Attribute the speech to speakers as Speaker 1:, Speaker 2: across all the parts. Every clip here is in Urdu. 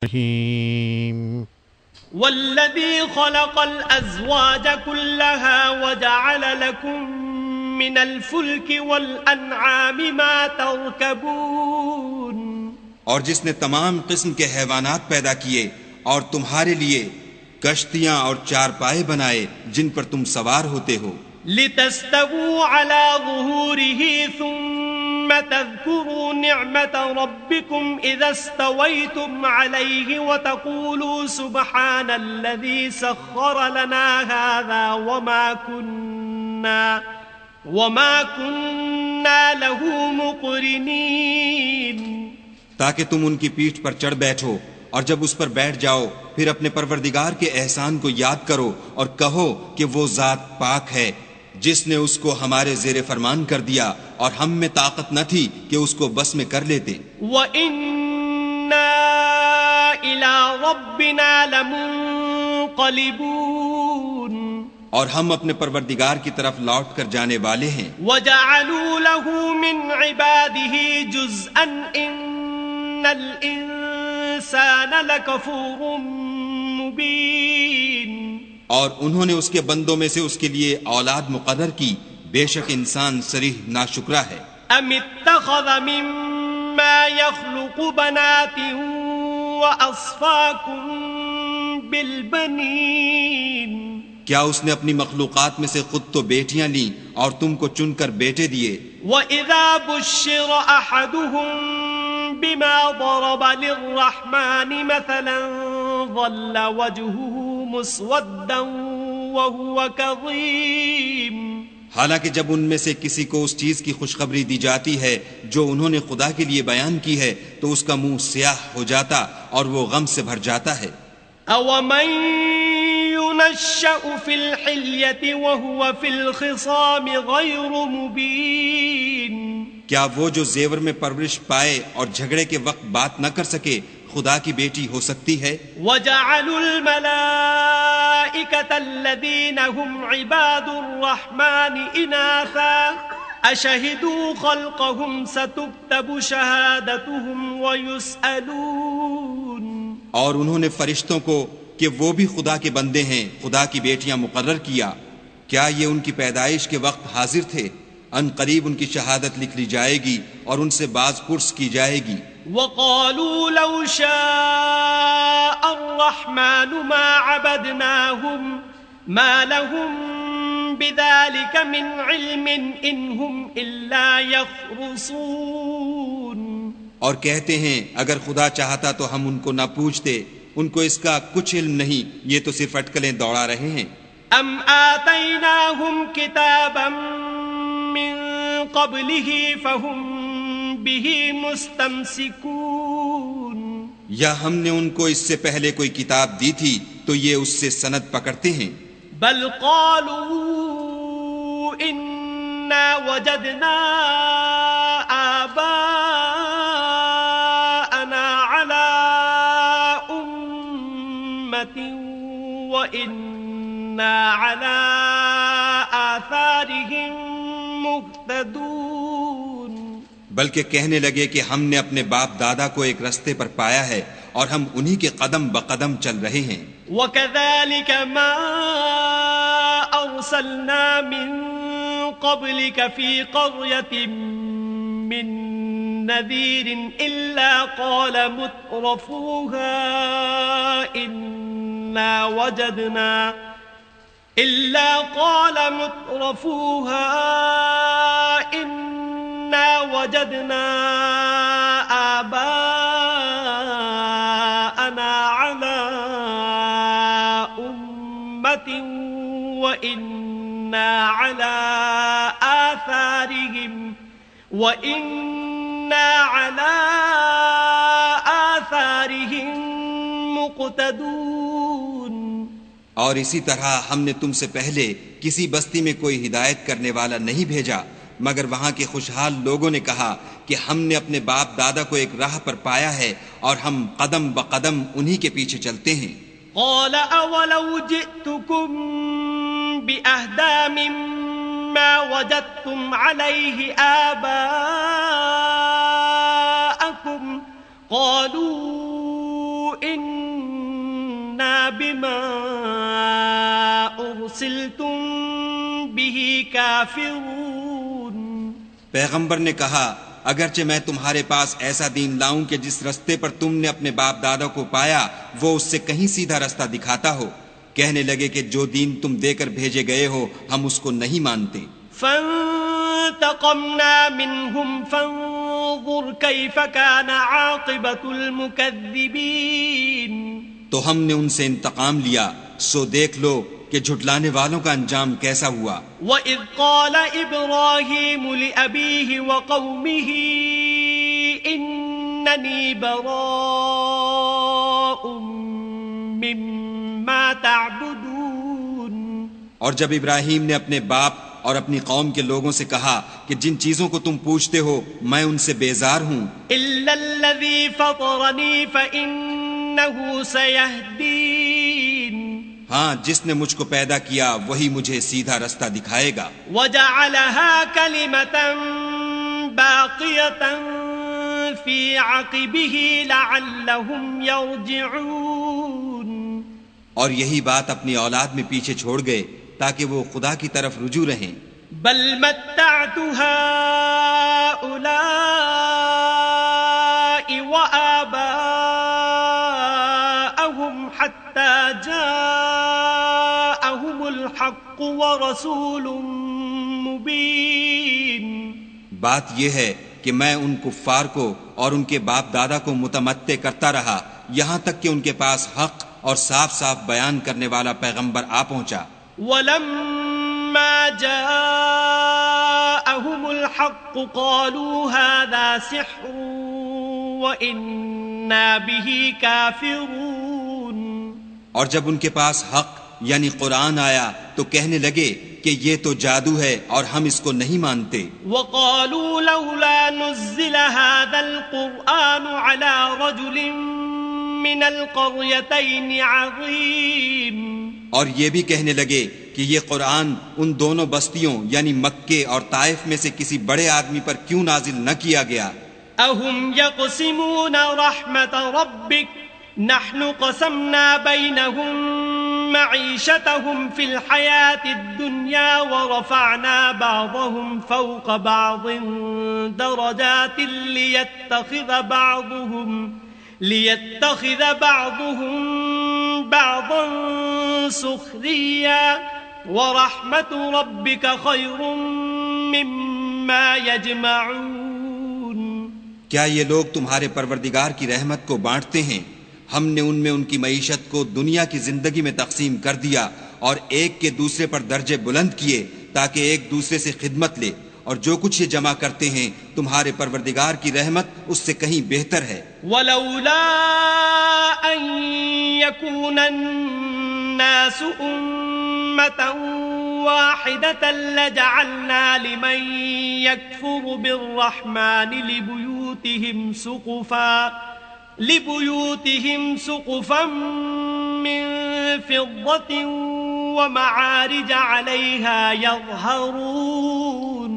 Speaker 1: الرحيم
Speaker 2: والذي خلق الأزواج كلها وجعل لكم من الفلك والأنعام ما تركبون،
Speaker 3: اور جس نے تمام قسم کے حیوانات پیدا کیے اور تمہارے لیے کشتیاں اور چارپائے بنائے جن پر تم سوار ہوتے ہو،
Speaker 2: لتستووا على ظهوره ثم تذكروا نعمة ربكم إذا استويتم عليه وتقولوا سبحان الذي سخر لنا هذا وما كنا له مقرنين،
Speaker 3: تاکہ تم ان کی پیٹھ پر چڑھ بیٹھو اور جب اس پر بیٹھ جاؤ پھر اپنے پروردگار کے احسان کو یاد کرو اور کہو کہ وہ ذات پاک ہے جس نے اس کو ہمارے زیر فرمان کر دیا اور ہم میں طاقت نہ تھی کہ اس کو بس میں کر لیتے۔
Speaker 2: وَإِنَّا إِلَىٰ رَبِّنَا لَمُنقَلِبُونَ،
Speaker 3: اور ہم اپنے پروردگار کی طرف لوٹ کر جانے والے ہیں۔
Speaker 2: وَجَعَلُوا لَهُ مِنْ عِبَادِهِ جُزْءًا إِنَّ الْإِنسَانَ لَكَفُورٌ مُبِينٌ، اور
Speaker 3: انہوں نے اس کے بندوں میں سے اس کے لیے اولاد مقرر کی، بے شک انسان صریح ناشکرا ہے۔
Speaker 2: ام اتخذ مما يخلق بنات واصفاكم بالبنين،
Speaker 3: کیا اس نے اپنی مخلوقات میں سے خود تو بیٹیاں لیں اور تم کو چن کر بیٹے دیے؟
Speaker 2: وَإِذَا بُشِّرَ أَحَدُهُم بِمَا ضَرَبَ لِلرَّحْمَنِ مَثَلًا ظَلَّ وَجْهُهُ مُسْوَدًّا وَهُوَ كَظِيمٌ،
Speaker 3: حالانکہ جب ان میں سے کسی کو اس چیز کی خوشخبری دی جاتی ہے جو انہوں نے خدا کے لیے بیان کی ہے تو اس کا منہ سیاہ ہو جاتا اور وہ غم سے بھر جاتا ہے۔
Speaker 2: أَوَمَن يُنَشَّأُ فِي الْحِلْيَةِ وَهُوَ فِي الْخِصَامِ غَيْرُ مُبِينٍ،
Speaker 3: کیا وہ جو زیور میں پرورش پائے اور جھگڑے کے وقت بات نہ کر سکے خدا کی بیٹی ہو سکتی ہے؟
Speaker 2: وَجَعَلُوا الْمَلَائِكَةَ الَّذِينَ هُمْ عِبَادُ الرَّحْمَنِ إِنَاثًا أَشَهِدُوا خَلْقَهُمْ سَتُكْتَبُ شَهَادَتُهُمْ وَيُسْأَلُونَ،
Speaker 3: اور انہوں نے فرشتوں کو کہ وہ بھی خدا کے بندے ہیں خدا کی بیٹیاں مقرر کیا، کیا یہ ان کی پیدائش کے وقت حاضر تھے؟ ان قریب ان کی شہادت لکھ لی جائے گی اور ان سے باز پرس کی جائے گی۔
Speaker 2: وَقَالُوا لَوْ شَاءَ الرَّحْمَنُ مَا عَبَدْنَاهُمْ مَا لَهُمْ بِذَلِكَ مِنْ عِلْمٍ إِنْ هُمْ إِلَّا يَخْرُصُونَ،
Speaker 3: اور کہتے ہیں اگر خدا چاہتا تو ہم ان کو نہ پوچھتے، ان کو اس کا کچھ علم نہیں، یہ تو صرف اٹکلیں دوڑا رہے ہیں۔
Speaker 2: أَمْ آتَيْنَاهُمْ كِتَابًا مِّن قَبْلِهِ فَهُمْ بِهِ مُسْتَمْسِكُونَ،
Speaker 3: یا ہم نے ان کو اس سے پہلے کوئی کتاب دی تھی تو یہ اس سے سند پکڑتے ہیں؟
Speaker 2: بل قالوا إِنَّا وَجَدْنَا آبَاءَنَا عَلَىٰ أُمَّةٍ وَإِنَّا عَلَىٰ آثَارِهِم مُهْتَدُونَ،
Speaker 3: بلکہ کہنے لگے کہ ہم نے اپنے باپ دادا کو ایک رستے پر پایا ہے اور ہم انہی کے قدم بقدم چل رہے ہیں۔
Speaker 2: وَكَذَلِكَ مَا أَرْسَلْنَا مِن قَبْلِكَ فِي قَرْيَةٍ مِّن نَّذِيرٍ إِلَّا قَالَ مُتْرَفُوهَا إِنَّا وَجَدْنَا آبَاءَنَا عَلَىٰ أُمَّةٍ وَإِنَّا عَلَىٰ آثَارِهِم مُقْتَدُونَ،
Speaker 3: اور اسی طرح ہم نے تم سے پہلے کسی بستی میں کوئی ہدایت کرنے والا نہیں بھیجا مگر وہاں کے خوشحال لوگوں نے کہا کہ ہم نے اپنے باپ دادا کو ایک راہ پر پایا ہے اور ہم قدم بقدم انہی کے پیچھے چلتے ہیں۔
Speaker 2: قال أولو جئتكم بأهدى مما وجدتم عليه آباءكم قالوا إنا بما أرسلتم به كافرون.
Speaker 3: پیغمبر نے کہا اگرچہ میں تمہارے پاس ایسا دین لاؤں کہ جس رستے پر تم نے اپنے باپ دادا کو پایا وہ اس سے کہیں سیدھا رستہ دکھاتا ہو، کہنے لگے کہ جو دین تم دے کر بھیجے گئے ہو ہم اس کو نہیں مانتے.
Speaker 2: فانتقمنا منهم فانظر كيف كان عاقبة المكذبين.
Speaker 3: تو ہم نے ان سے انتقام لیا، سو دیکھ لو کہ جھٹلانے والوں کا انجام کیسا ہوا.
Speaker 2: وَإِذْ قَالَ إِبْرَاهِيمُ لِأَبِيهِ وَقَوْمِهِ إِنَّنِي بَرَاءٌ مِّمَّا تَعْبُدُونَ.
Speaker 3: اور جب ابراہیم نے اپنے باپ اور اپنی قوم کے لوگوں سے کہا کہ جن چیزوں کو تم پوچھتے ہو میں ان سے بیزار ہوں،
Speaker 2: إِلَّا الَّذِي فَطَرَنِي فَإِنَّهُ سَيَهْدِينِ.
Speaker 3: ہاں جس نے مجھ کو پیدا کیا وہی مجھے سیدھا رستہ دکھائے گا.
Speaker 2: وَجَعَلَهَا كَلِمَةً بَاقِيَةً فِي عَقِبِهِ لَعَلَّهُمْ يَرْجِعُونَ.
Speaker 3: اور یہی بات اپنی اولاد میں پیچھے چھوڑ گئے تاکہ وہ خدا کی طرف رجوع رہیں.
Speaker 2: بل متعت هؤلاء وآباءهم حتى جاءهم الحق ورسول مبين.
Speaker 3: بات یہ ہے کہ میں ان کفار کو اور ان کے باپ دادا کو متمتع کرتا رہا یہاں تک کہ ان کے پاس حق اور صاف صاف بیان کرنے والا پیغمبر آ پہنچا.
Speaker 2: وَلَمَّا جَاءَهُمُ الْحَقُّ قَالُوا هَذَا سِحْرٌ وَإِنَّا بِهِ كَافِرُونَ.
Speaker 3: اور جب ان کے پاس حق یعنی قرآن آیا تو کہنے لگے کہ یہ تو جادو ہے اور ہم اس کو نہیں مانتے.
Speaker 2: وَقَالُوا لَوْلَا نُزِّلَ هَذَا الْقُرْآنُ عَلَى رَجُلٍ مِّنَ الْقَرْيَتَيْنِ عَظِيمٍ.
Speaker 3: اور یہ بھی کہنے لگے کہ یہ قرآن ان دونوں بستیوں یعنی مکے اور طائف میں سے کسی بڑے آدمی پر کیوں نازل نہ کیا گیا.
Speaker 2: اَهُمْ يَقْسِمُونَ رَحْمَةَ رَبِّكَ نَحْنُ قَسَمْنَا بَيْنَهُمْ مَعِيشَتَهُمْ فِي الْحَيَاةِ الدُّنْيَا وَرَفَعْنَا بَعْضَهُمْ فَوْقَ بَعْضٍ دَرَجَاتٍ لِيَتَّخِذَ بَعْضُهُمْ بَعْضًا سُخْرِيًّا وَرَحْمَةُ رَبِّكَ خَيْرٌ مِّمَّا يَجْمَعُونَ.
Speaker 3: کیا یہ لوگ تمہارے پروردگار کی رحمت کو بانٹتے ہیں؟ ہم نے ان میں ان کی معیشت کو دنیا کی زندگی میں تقسیم کر دیا اور ایک کے دوسرے پر درجے بلند کیے تاکہ ایک دوسرے سے خدمت لے، اور جو کچھ یہ جمع کرتے ہیں تمہارے پروردگار کی رحمت اس سے کہیں بہتر ہے.
Speaker 2: وَلَوْلَا أَن يَكُونَ النَّاسُ أُمَّةً وَاحِدَةً لَجَعَلْنَا لِمَن يَكْفُرُ بِالرَّحْمَنِ لِبُيُوتِهِمْ سُقُفًا مِّن فِضَّةٍ وَمَعَارِجَ عَلَيْهَا يَظْهَرُونَ.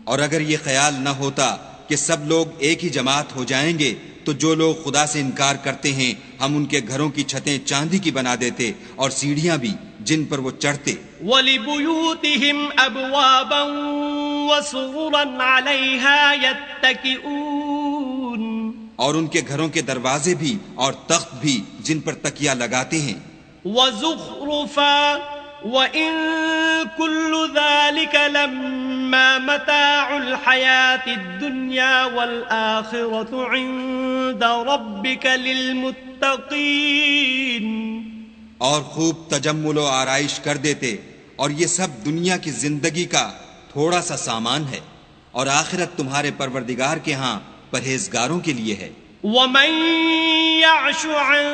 Speaker 3: اور اگر یہ خیال نہ ہوتا کہ سب لوگ ایک ہی جماعت ہو جائیں گے تو جو لوگ خدا سے انکار کرتے ہیں ہم ان کے گھروں کی چھتیں چاندی کی بنا دیتے اور سیڑھیاں بھی جن پر وہ چڑھتے.
Speaker 2: وَلِبُيُوتِهِمْ أَبْوَابًا وَسُرُرًا عَلَيْهَا يَتَّكِئُونَ.
Speaker 3: اور ان کے گھروں کے دروازے بھی اور تخت بھی جن پر تکیہ لگاتے ہیں.
Speaker 2: وَزُخْرُفًا وَإِن كُلُّ ذَلِكَ لَمَّا مَتَاعُ الْحَيَاةِ الدُّنْيَا وَالْآخِرَةُ عِندَ رَبِّكَ لِلْمُتَّقِينَ.
Speaker 3: اور خوب تجمل و آرائش کر دیتے، اور یہ سب دنیا کی زندگی کا تھوڑا سا سامان ہے، اور آخرت تمہارے پروردگار کے ہاں پرہیزگاروں کے لیے ہے.
Speaker 2: وَمَن يَعْشُ عَن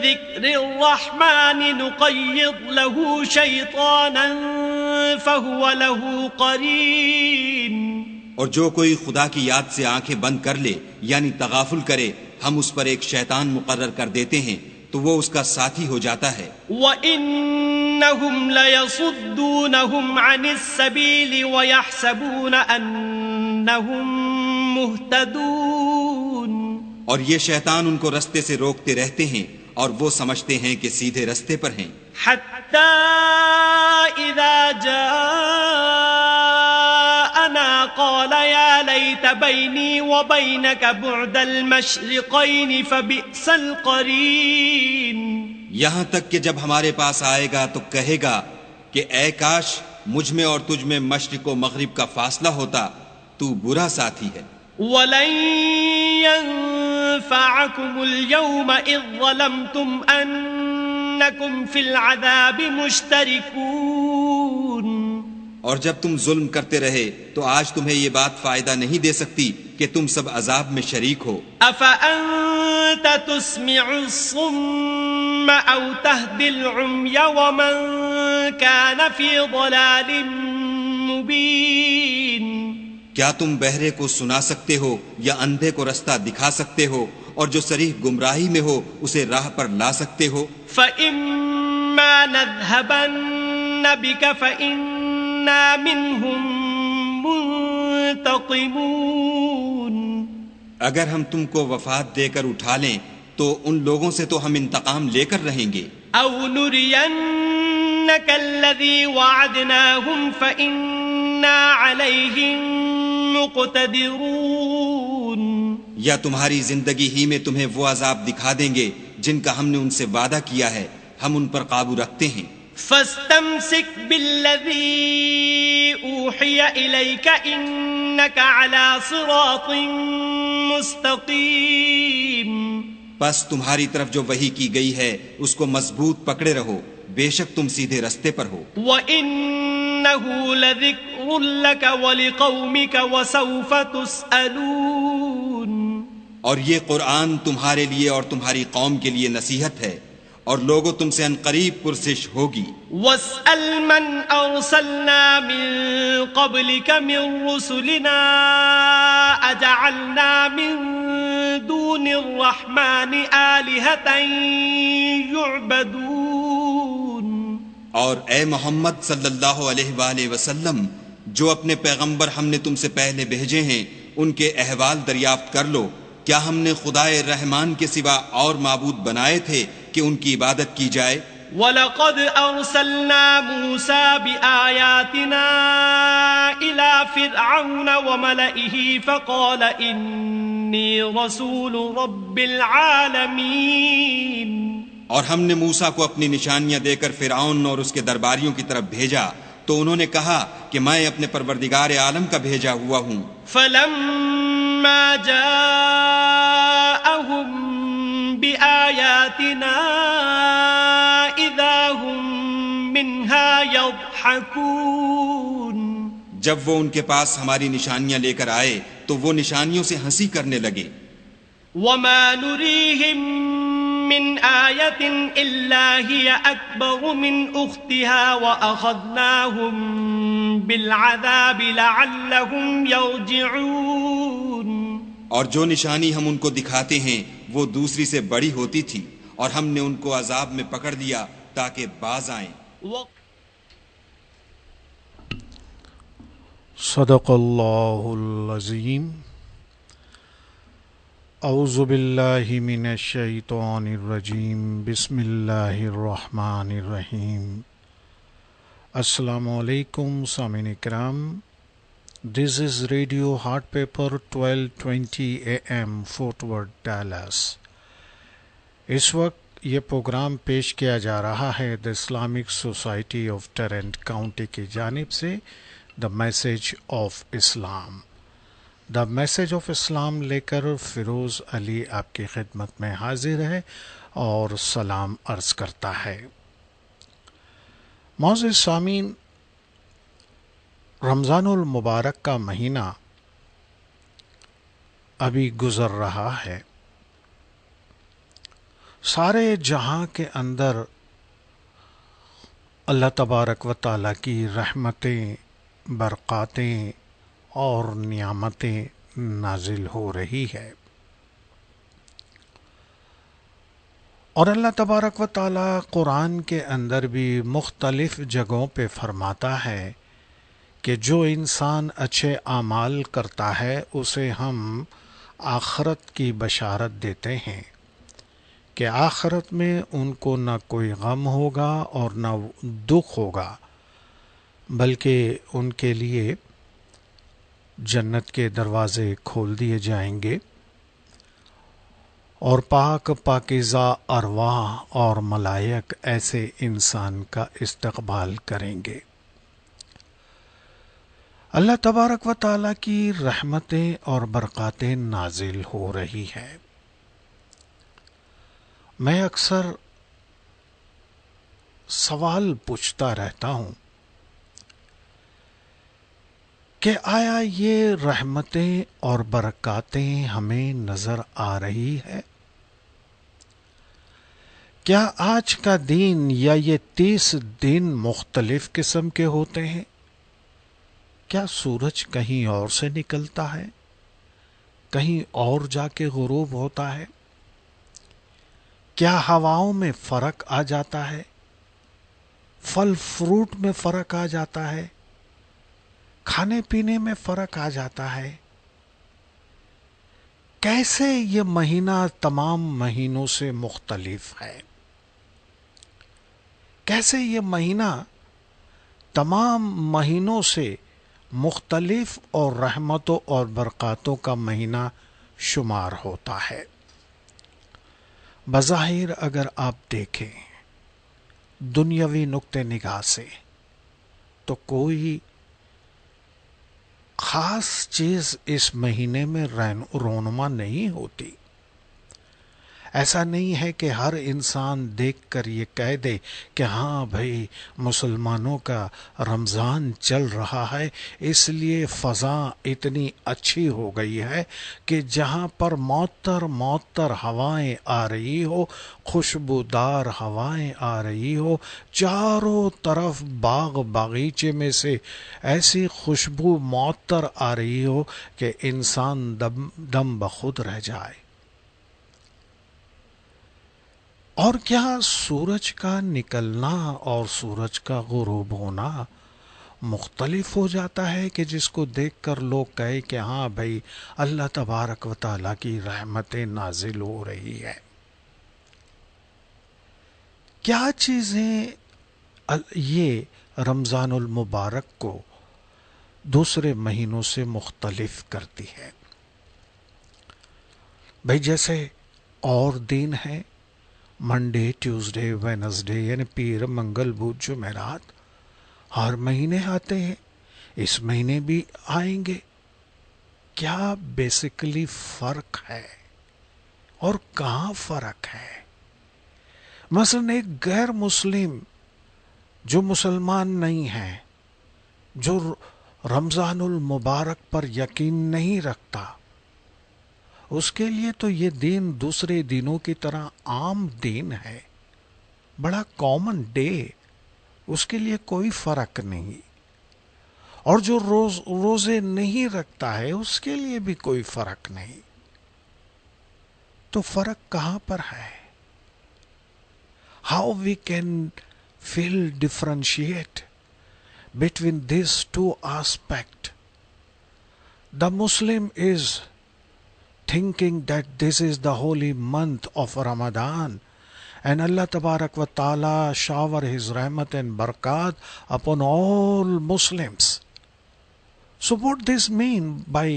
Speaker 2: ذِكْرِ الرَّحْمَنِ نُقَيِّضْ لَهُ شَيْطَانًا فَهُوَ لَهُ قَرِينٌ.
Speaker 3: اور جو کوئی خدا کی یاد سے آنکھیں بند کر لے یعنی تغافل کرے ہم اس پر ایک شیطان مقرر کر دیتے ہیں تو وہ اس کا ساتھی ہو جاتا ہے.
Speaker 2: وَإِنَّهُمْ لَيَصُدُّونَهُمْ عَنِ السَّبِيلِ وَيَحْسَبُونَ أَنَّهُمْ مُهْتَدُونَ.
Speaker 3: اور یہ شیطان ان کو رستے سے روکتے رہتے ہیں اور وہ سمجھتے ہیں کہ سیدھے رستے پر ہیں،
Speaker 2: حتى إذا جاءنا قال يا ليت بيني وبينك بعد المشرقين فبئس القرين.
Speaker 3: یہاں تک کہ جب ہمارے پاس آئے گا تو کہے گا کہ اے کاش مجھ میں اور تجھ میں مشرق و مغرب کا فاصلہ ہوتا، تو برا ساتھی ہے.
Speaker 2: وَلَن يَنفَعَكُمُ الْيَوْمَ إِذ ظَلَمْتُمْ أَنَّكُمْ فِي الْعَذَابِ مُشْتَرِكُونَ.
Speaker 3: اور جب تم ظلم کرتے رہے تو آج تمہیں یہ بات فائدہ نہیں دے سکتی کہ تم سب عذاب میں شریک ہو.
Speaker 2: أَفَأَنْتَ تُسْمِعُ الصُّمَّ أَوْ تَهْدِي الْعُمْيَ وَمَنْ كَانَ فِي ضَلَالٍ مُبِينٍ.
Speaker 3: کیا تم بہرے کو سنا سکتے ہو یا اندھے کو رستہ دکھا سکتے ہو اور جو صریح گمراہی میں ہو اسے راہ پر لا سکتے ہو؟
Speaker 2: فَإِمَّا نَذْهَبَنَّ بِكَ فَإِنَّا مِنْهُمْ مُنْتَقِمُونَ.
Speaker 3: اگر ہم تم کو وفات دے کر اٹھا لیں تو ان لوگوں سے تو ہم انتقام لے کر رہیں گے.
Speaker 2: أَوْ نُرِيَنَّكَ الَّذِي وَعَدْنَاهُمْ فَإِنَّا عَلَيْهِمْ مُقْتَدِرُونَ.
Speaker 3: یا تمہاری زندگی ہی میں تمہیں وہ عذاب دکھا دیں گے جن کا ہم نے ان سے وعدہ کیا ہے، ہم ان پر قابو رکھتے ہیں.
Speaker 2: فَاسْتَمْسِكْ بِالَّذِي أُوحِيَ إِلَيْكَ إِنَّكَ عَلَى صِرَاطٍ مُسْتَقِيمٍ.
Speaker 3: پس تمہاری طرف جو وحی کی گئی ہے اس کو مضبوط پکڑے رہو، بے شک تم سیدھے رستے پر ہو.
Speaker 2: وَإِنَّهُ لَذِكْرٌ لَكَ وَلِقَوْمِكَ وَسَوْفَ تُسْأَلُونَ.
Speaker 3: اور یہ قرآن تمہارے لیے اور تمہاری قوم کے لیے نصیحت ہے اور لوگوں تم سے عنقریب پرسش ہوگی.
Speaker 2: وَاسْأَلْ مَنْ أَرْسَلْنَا مِن قَبْلِكَ مِن رُّسُلِنَا أَجَعَلْنَا مِن دُونِ الرَّحْمَنِ آلِهَةً يُعْبَدُونَ.
Speaker 3: اور اے محمد صلی اللہ علیہ وآلہ وسلم، جو اپنے پیغمبر ہم نے تم سے پہلے بھیجے ہیں ان کے احوال دریافت کر لو. کیا ہم نے خدائے رحمان کے سوا اور معبود بنائے تھے کہ ان کی عبادت کی جائے؟
Speaker 2: وَلَقَدْ أَرْسَلْنَا مُوسَى بِآيَاتِنَا إِلَى فِرْعَوْنَ وَمَلَئِهِ فَقَالَ إِنِّي رَسُولُ رَبِّ الْعَالَمِينَ.
Speaker 3: اور ہم نے موسیٰ کو اپنی نشانیاں دے کر فرعون اور اس کے درباریوں کی طرف بھیجا تو انہوں نے کہا کہ میں اپنے پروردگار عالم کا بھیجا ہوا ہوں.
Speaker 2: فَلَمَّا جَاءَهُم بِآيَاتِنَا إِذَا هُم مِّنْهَا يَضْحَكُونَ.
Speaker 3: جب وہ ان کے پاس ہماری نشانیاں لے کر آئے تو وہ نشانیوں سے ہنسی کرنے لگے.
Speaker 2: وَمَا نُرِيهِم مِّنْ آيَةٍ إِلَّا هِيَ أَكْبَرُ مِنْ أُخْتِهَا وَأَخَذْنَاهُمْ بِالْعَذَابِ لَعَلَّهُمْ يَرْجِعُونَ. اور جو نشانی ہم ان کو دکھاتے ہیں وہ دوسری سے بڑی ہوتی تھی اور ہم نے ان کو عذاب میں پکڑ لیا تاکہ باز آئیں.
Speaker 1: صدق اللہ العظیم. اعوذ باللہ من الشیطان الرجیم. بسم اللہ الرحمن الرحیم. السلام علیکم سامعین کرام. This is Radio Heart Paper 1220 AM Fort Worth, Dallas. اس وقت یہ پروگرام پیش کیا جا رہا ہے The Islamic Society of Tarrant County کی جانب سے The Message of Islam. The Message of Islam لے کر فیروز علی آپ کی خدمت میں حاضر ہے اور سلام عرض کرتا ہے. معزز سامعین، رمضان المبارک کا مہینہ ابھی گزر رہا ہے. سارے جہاں کے اندر اللہ تبارک و تعالیٰ کی رحمتیں، برکاتیں اور نعمتیں نازل ہو رہی ہے. اور اللہ تبارک و تعالیٰ قرآن کے اندر بھی مختلف جگہوں پہ فرماتا ہے کہ جو انسان اچھے اعمال کرتا ہے اسے ہم آخرت کی بشارت دیتے ہیں کہ آخرت میں ان کو نہ کوئی غم ہوگا اور نہ دکھ ہوگا، بلکہ ان کے لیے جنت کے دروازے کھول دیے جائیں گے اور پاک پاکیزہ ارواح اور ملائک ایسے انسان کا استقبال کریں گے۔ اللہ تبارک و تعالیٰ کی رحمتیں اور برکاتیں نازل ہو رہی ہیں۔ میں اکثر سوال پوچھتا رہتا ہوں کہ آیا یہ رحمتیں اور برکاتیں ہمیں نظر آ رہی ہے؟ کیا آج کا دن یا یہ 30 دن مختلف قسم کے ہوتے ہیں؟ کیا سورج کہیں اور سے نکلتا ہے، کہیں اور جا کے غروب ہوتا ہے؟ کیا ہواؤں میں فرق آ جاتا ہے، پھل فروٹ میں فرق آ جاتا ہے، کھانے پینے میں فرق آ جاتا ہے؟ کیسے یہ مہینہ تمام مہینوں سے مختلف ہے؟ کیسے یہ مہینہ تمام مہینوں سے مختلف اور رحمتوں اور برکاتوں کا مہینہ شمار ہوتا ہے؟ بظاہر اگر آپ دیکھیں دنیاوی نقطہ نگاہ سے تو کوئی خاص چیز اس مہینے میں رونما نہیں ہوتی۔ ایسا نہیں ہے کہ ہر انسان دیکھ کر یہ کہہ دے کہ ہاں بھائی مسلمانوں کا رمضان چل رہا ہے، اس لیے فضا اتنی اچھی ہو گئی ہے کہ جہاں پر معطر ہوائیں آ رہی ہو، خوشبودار ہوائیں آ رہی ہو، چاروں طرف باغ باغیچے میں سے ایسی خوشبو معطر آ رہی ہو کہ انسان دم بخود رہ جائے۔ اور کیا سورج کا نکلنا اور سورج کا غروب ہونا مختلف ہو جاتا ہے کہ جس کو دیکھ کر لوگ کہے کہ ہاں بھائی اللہ تبارک و تعالیٰ کی رحمتیں نازل ہو رہی ہے؟ کیا چیزیں یہ رمضان المبارک کو دوسرے مہینوں سے مختلف کرتی ہے؟ بھائی جیسے اور دن ہیں، منڈے، ٹیوزڈے، وینسڈے، یعنی پیر، منگل، بدھ، جمعرات، ہر مہینے آتے ہیں، اس مہینے بھی آئیں گے۔ کیا بیسیکلی فرق ہے اور کہاں فرق ہے؟ مثلا ایک غیر مسلم جو مسلمان نہیں ہے، جو رمضان المبارک پر یقین نہیں رکھتا، اس کے لیے تو یہ دن دوسرے دنوں کی طرح عام دن ہے، بڑا کامن ڈے، اس کے لیے کوئی فرق نہیں۔ اور جو روزے نہیں رکھتا ہے اس کے لیے بھی کوئی فرق نہیں۔ تو فرق کہاں پر ہے؟ How we can feel differentiate between these two aspects? The Muslim is thinking that this is the holy month of Ramadan and Allah Tabarak wa Ta'ala shower His rahmat and barakat upon all Muslims. So what this mean by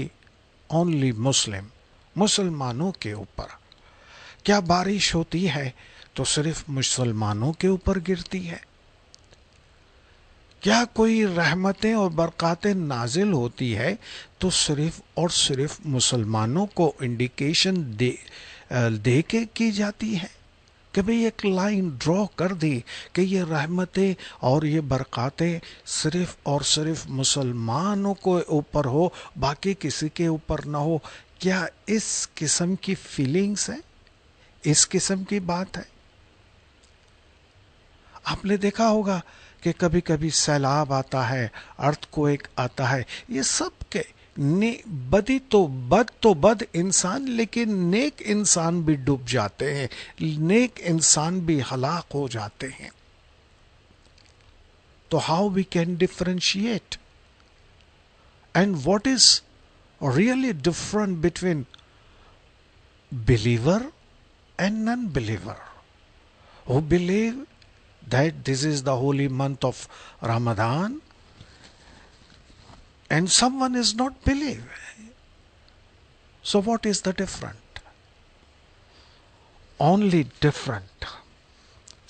Speaker 1: only Muslim? مسلمانوں کے اوپر کیا بارش ہوتی ہے تو صرف مسلمانوں کے اوپر گرتی ہے؟ کیا کوئی رحمتیں اور برکاتیں نازل ہوتی ہے تو صرف اور صرف مسلمانوں کو انڈیکیشن دے کے کی جاتی ہے کہ بھئی ایک لائن ڈرا کر دی کہ یہ رحمتیں اور یہ برکاتیں صرف اور صرف مسلمانوں کو اوپر ہو، باقی کسی کے اوپر نہ ہو؟ کیا اس قسم کی فیلنگز ہیں؟ اس قسم کی بات ہے؟ آپ نے دیکھا ہوگا کہ کبھی کبھی سیلاب آتا ہے، ارتھ کویک آتا ہے، یہ سب کے بدی تو بد انسان، لیکن نیک انسان بھی ڈوب جاتے ہیں، نیک انسان بھی ہلاک ہو جاتے ہیں۔ تو how we can differentiate and what is really different between believer and non-believer who believe that this is the holy month of Ramadan, and someone is not believe. So what is the difference? Only different,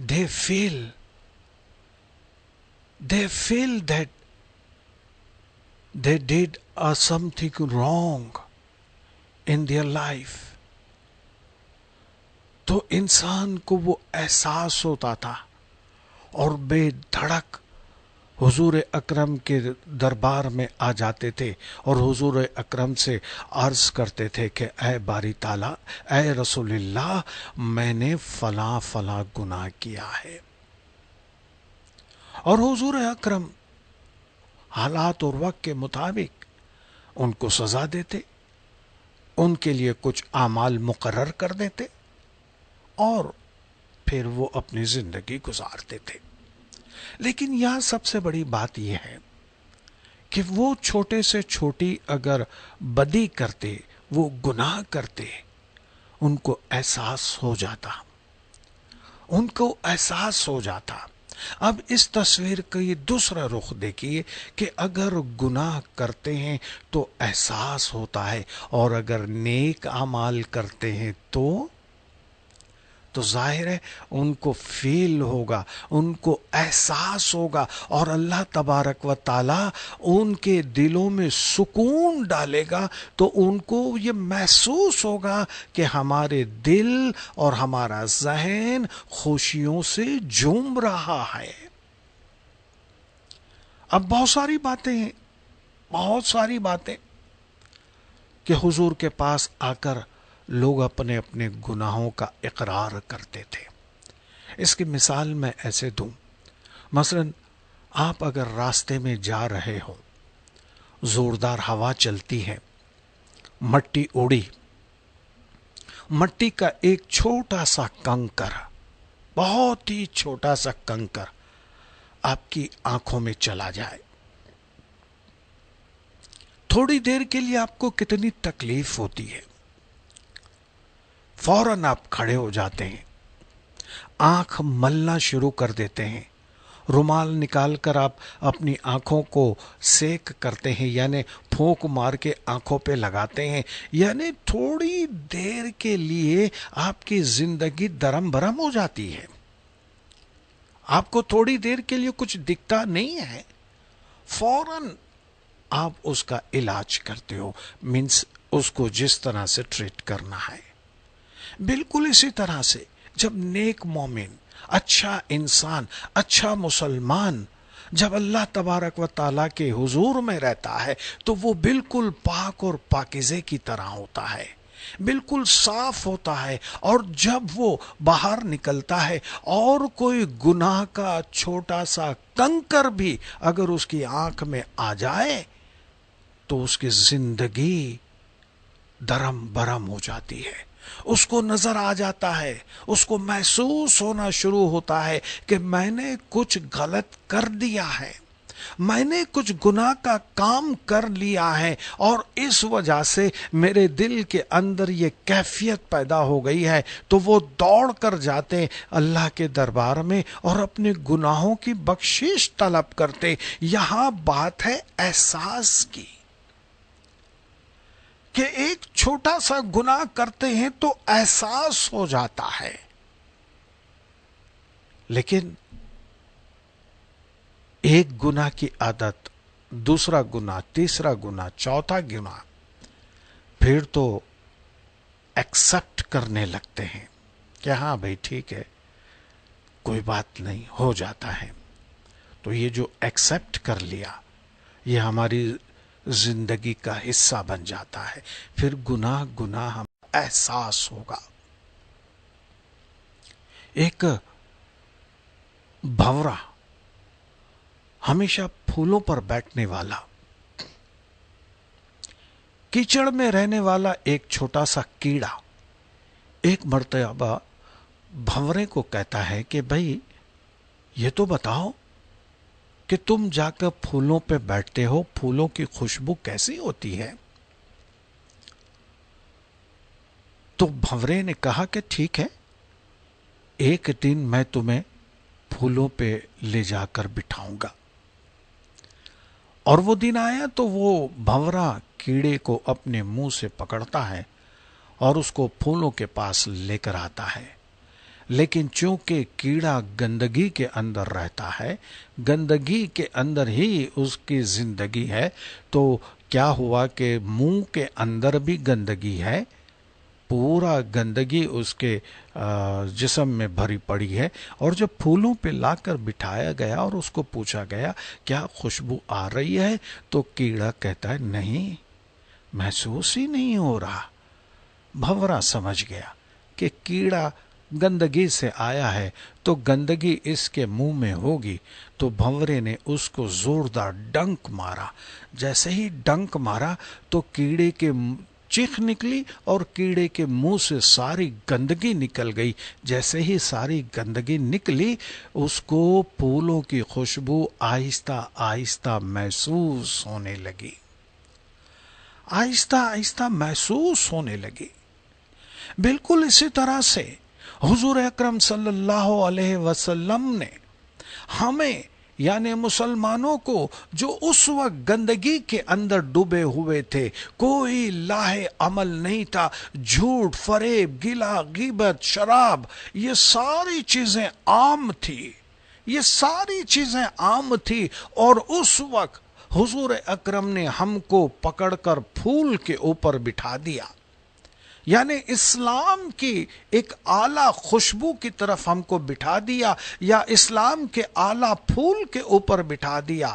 Speaker 1: they feel that they did something wrong in their life. تو انسان کو وہ احساس ہوتا تھا اور بے دھڑک حضور اکرم کے دربار میں آ جاتے تھے اور حضور اکرم سے عرض کرتے تھے کہ اے باری تعالیٰ، اے رسول اللہ، میں نے فلاں فلاں گناہ کیا ہے. اور حضور اکرم حالات اور وقت کے مطابق ان کو سزا دیتے، ان کے لیے کچھ اعمال مقرر کر دیتے اور پھر وہ اپنی زندگی گزارتے تھے. لیکن یہاں سب سے بڑی بات یہ ہے کہ وہ چھوٹے سے چھوٹی اگر بدی کرتے، وہ گناہ کرتے، ان کو احساس ہو جاتا. اب اس تصویر کا یہ دوسرا رخ دیکھیے کہ اگر گناہ کرتے ہیں تو احساس ہوتا ہے، اور اگر نیک اعمال کرتے ہیں تو ظاہر ہے ان کو فیل ہوگا، ان کو احساس ہوگا، اور اللہ تبارک و تعالی ان کے دلوں میں سکون ڈالے گا. تو ان کو یہ محسوس ہوگا کہ ہمارے دل اور ہمارا ذہن خوشیوں سے جھوم رہا ہے. اب بہت ساری باتیں کہ حضور کے پاس آ کر لوگ اپنے اپنے گناہوں کا اقرار کرتے تھے. اس کی مثال میں ایسے دوں، مثلا آپ اگر راستے میں جا رہے ہو، زوردار ہوا چلتی ہے، مٹی اڑی، مٹی کا ایک چھوٹا سا کنکر، بہت ہی چھوٹا سا کنکر آپ کی آنکھوں میں چلا جائے، تھوڑی دیر کے لیے آپ کو کتنی تکلیف ہوتی ہے. فوراً آپ کھڑے ہو جاتے ہیں، آنکھ ملنا شروع کر دیتے ہیں، رومال نکال کر آپ اپنی آنکھوں کو سیک کرتے ہیں، یعنی پھونک مار کے آنکھوں پہ لگاتے ہیں. یعنی تھوڑی دیر کے لیے آپ کی زندگی درم برم ہو جاتی ہے. آپ کو تھوڑی دیر کے لیے کچھ دکھتا نہیں ہے، فوراً آپ اس کا علاج کرتے ہو، مینس اس کو جس طرح سے ٹریٹ کرنا ہے. بالکل اسی طرح سے جب نیک مومن، اچھا انسان، اچھا مسلمان جب اللہ تبارک و تعالیٰ کے حضور میں رہتا ہے تو وہ بالکل پاک اور پاکیزے کی طرح ہوتا ہے، بالکل صاف ہوتا ہے. اور جب وہ باہر نکلتا ہے اور کوئی گناہ کا چھوٹا سا کنکر بھی اگر اس کی آنکھ میں آ جائے تو اس کی زندگی درم برم ہو جاتی ہے. اس کو نظر آ جاتا ہے، اس کو محسوس ہونا شروع ہوتا ہے کہ میں نے کچھ غلط کر دیا ہے، میں نے کچھ گناہ کا کام کر لیا ہے، اور اس وجہ سے میرے دل کے اندر یہ کیفیت پیدا ہو گئی ہے. تو وہ دوڑ کر جاتے اللہ کے دربار میں اور اپنے گناہوں کی بخشش طلب کرتے. یہاں بات ہے احساس کی کہ ایک چھوٹا سا گناہ کرتے ہیں تو احساس ہو جاتا ہے، لیکن ایک گناہ کی عادت، دوسرا گناہ، تیسرا گناہ، چوتھا گناہ، پھر تو ایکسپٹ کرنے لگتے ہیں کہ ہاں بھائی ٹھیک ہے، کوئی بات نہیں، ہو جاتا ہے. تو یہ جو ایکسپٹ کر لیا یہ ہماری زندگی کا حصہ بن جاتا ہے. پھر گناہ ہم احساس ہوگا. ایک بھنورا، ہمیشہ پھولوں پر بیٹھنے والا، کیچڑ میں رہنے والا ایک چھوٹا سا کیڑا ایک مرتبہ بھنورے کو کہتا ہے کہ بھائی یہ تو بتاؤ کہ تم جا کر پھولوں پہ بیٹھتے ہو، پھولوں کی خوشبو کیسی ہوتی ہے؟ تو بھنورے نے کہا کہ ٹھیک ہے، ایک دن میں تمہیں پھولوں پہ لے جا کر بٹھاؤں گا. اور وہ دن آیا تو وہ بھنورا کیڑے کو اپنے منہ سے پکڑتا ہے اور اس کو پھولوں کے پاس لے کر آتا ہے. لیکن چونکہ کیڑا گندگی کے اندر رہتا ہے، گندگی کے اندر ہی اس کی زندگی ہے، تو کیا ہوا کہ منہ کے اندر بھی گندگی ہے، پورا گندگی اس کے جسم میں بھری پڑی ہے، اور جب پھولوں پہ لا کر بٹھایا گیا اور اس کو پوچھا گیا کیا خوشبو آ رہی ہے، تو کیڑا کہتا ہے نہیں، محسوس ہی نہیں ہو رہا۔ بھنورا سمجھ گیا کہ کیڑا گندگی سے آیا ہے تو گندگی اس کے منہ میں ہوگی، تو بھنورے نے اس کو زوردار ڈنک مارا۔ جیسے ہی ڈنک مارا تو کیڑے کے چیخ نکلی اور کیڑے کے منہ سے ساری گندگی نکل گئی۔ جیسے ہی ساری گندگی نکلی، اس کو پھولوں کی خوشبو آہستہ آہستہ محسوس ہونے لگی، آہستہ آہستہ محسوس ہونے لگی۔ بالکل اسی طرح سے حضور اکرم صلی اللہ علیہ وسلم نے ہمیں یعنی مسلمانوں کو جو اس وقت گندگی کے اندر ڈوبے ہوئے تھے، کوئی لاہ عمل نہیں تھا، جھوٹ، فریب، گلا، غیبت، شراب، یہ ساری چیزیں عام تھی، یہ ساری چیزیں عام تھی، اور اس وقت حضور اکرم نے ہم کو پکڑ کر پھول کے اوپر بٹھا دیا، یعنی اسلام کی ایک اعلیٰ خوشبو کی طرف ہم کو بٹھا دیا، یا اسلام کے اعلیٰ پھول کے اوپر بٹھا دیا،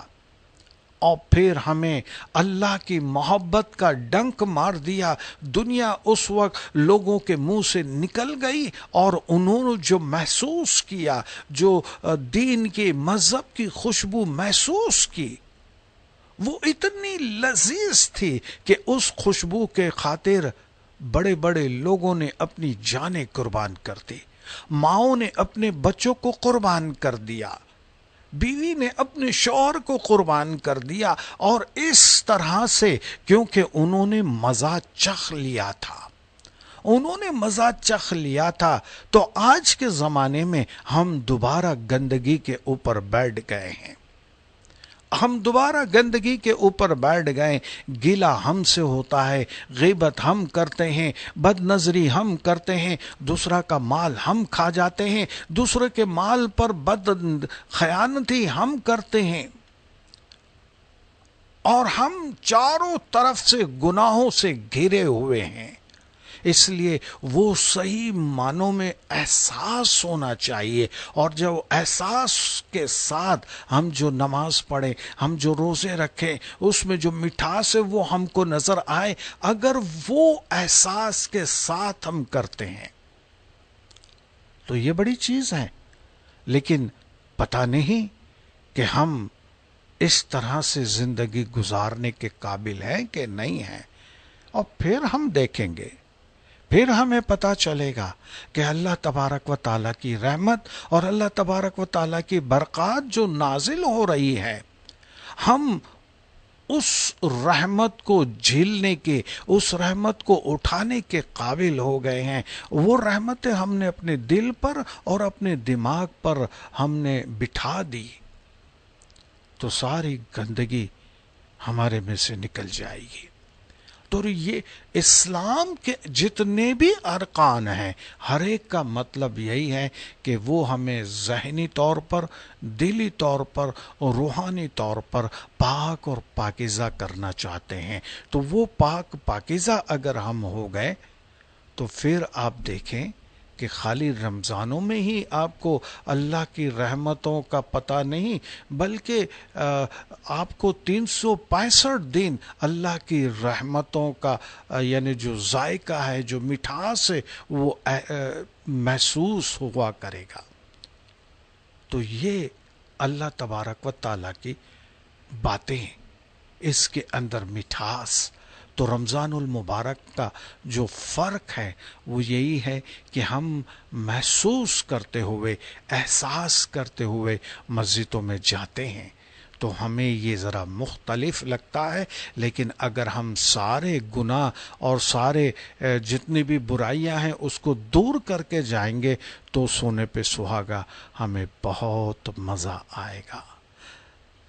Speaker 1: اور پھر ہمیں اللہ کی محبت کا ڈنک مار دیا۔ دنیا اس وقت لوگوں کے منہ سے نکل گئی، اور انہوں نے جو محسوس کیا، جو دین کی مذہب کی خوشبو محسوس کی، وہ اتنی لذیذ تھی کہ اس خوشبو کے خاطر بڑے بڑے لوگوں نے اپنی جانیں قربان کر دی، ماؤں نے اپنے بچوں کو قربان کر دیا، بیوی نے اپنے شوہر کو قربان کر دیا، اور اس طرح سے کیونکہ انہوں نے مزہ چکھ لیا تھا، انہوں نے مزہ چکھ لیا تھا، تو آج کے زمانے میں ہم دوبارہ گندگی کے اوپر بیٹھ گئے ہیں، ہم دوبارہ گندگی کے اوپر بیٹھ گئے، گیلا ہم سے ہوتا ہے، غیبت ہم کرتے ہیں، بد نظری ہم کرتے ہیں، دوسرا کا مال ہم کھا جاتے ہیں، دوسرے کے مال پر بد خیانتی ہم کرتے ہیں، اور ہم چاروں طرف سے گناہوں سے گھرے ہوئے ہیں۔ اس لیے وہ صحیح معنوں میں احساس ہونا چاہیے، اور جب احساس کے ساتھ ہم جو نماز پڑھیں، ہم جو روزے رکھیں، اس میں جو مٹھاس ہے وہ ہم کو نظر آئے، اگر وہ احساس کے ساتھ ہم کرتے ہیں تو یہ بڑی چیز ہے۔ لیکن پتہ نہیں کہ ہم اس طرح سے زندگی گزارنے کے قابل ہیں کہ نہیں ہیں، اور پھر ہم دیکھیں گے، پھر ہمیں پتہ چلے گا کہ اللہ تبارک و تعالیٰ کی رحمت اور اللہ تبارک و تعالیٰ کی برکات جو نازل ہو رہی ہے، ہم اس رحمت کو جھیلنے کے، اس رحمت کو اٹھانے کے قابل ہو گئے ہیں۔ وہ رحمتیں ہم نے اپنے دل پر اور اپنے دماغ پر ہم نے بٹھا دی، تو ساری گندگی ہمارے میں سے نکل جائے گی۔ تو یہ اسلام کے جتنے بھی ارکان ہیں، ہر ایک کا مطلب یہی ہے کہ وہ ہمیں ذہنی طور پر، دلی طور پر اور روحانی طور پر پاک اور پاکیزہ کرنا چاہتے ہیں۔ تو وہ پاک پاکیزہ اگر ہم ہو گئے تو پھر آپ دیکھیں کہ خالی رمضانوں میں ہی آپ کو اللہ کی رحمتوں کا پتہ نہیں، بلکہ آپ کو 365 دن اللہ کی رحمتوں کا یعنی جو ذائقہ ہے، جو مٹھاس ہے، وہ محسوس ہوا کرے گا۔ تو یہ اللہ تبارک و تعالیٰ کی باتیں، اس کے اندر مٹھاس۔ تو رمضان المبارک کا جو فرق ہے وہ یہی ہے کہ ہم محسوس کرتے ہوئے، احساس کرتے ہوئے مسجدوں میں جاتے ہیں، تو ہمیں یہ ذرا مختلف لگتا ہے، لیکن اگر ہم سارے گناہ اور سارے جتنی بھی برائیاں ہیں اس کو دور کر کے جائیں گے تو سونے پہ سہاگا ہمیں بہت مزہ آئے گا۔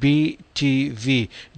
Speaker 1: BTV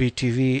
Speaker 1: BTV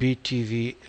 Speaker 1: BTV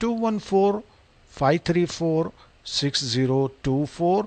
Speaker 1: 214-534-6024,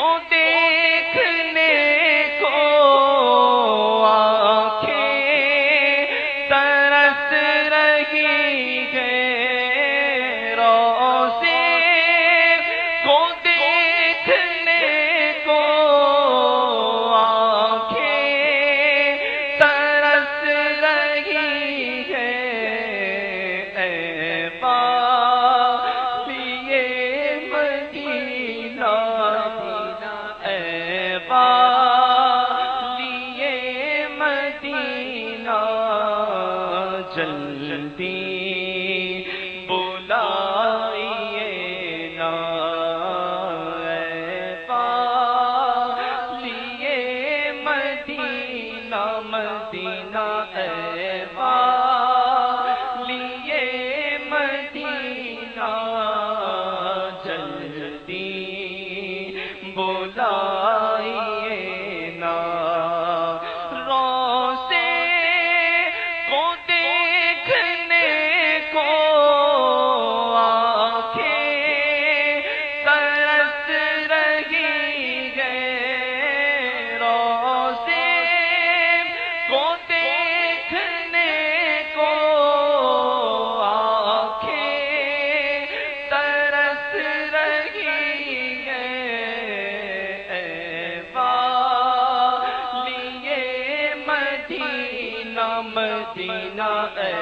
Speaker 4: کو دیکھنے کو آنکھیں ترس رہی ہے، روزے کو دیکھنے کو آنکھیں ترس رہی ہے، اے باغیے مدینہ، اے باغیے مدینہ، جلدی بلائیے نا، اے باغیے مدینہ، مدینہ، اے باغیے مدینہ، جلدی بلائیے نا، روزے کو دیکھنے کو آنکھیں ترس رہی ہے، روزے کو دیکھنے کو آنکھیں ترس رہی ہے، اے والیے مدینہ، مدینہ، اے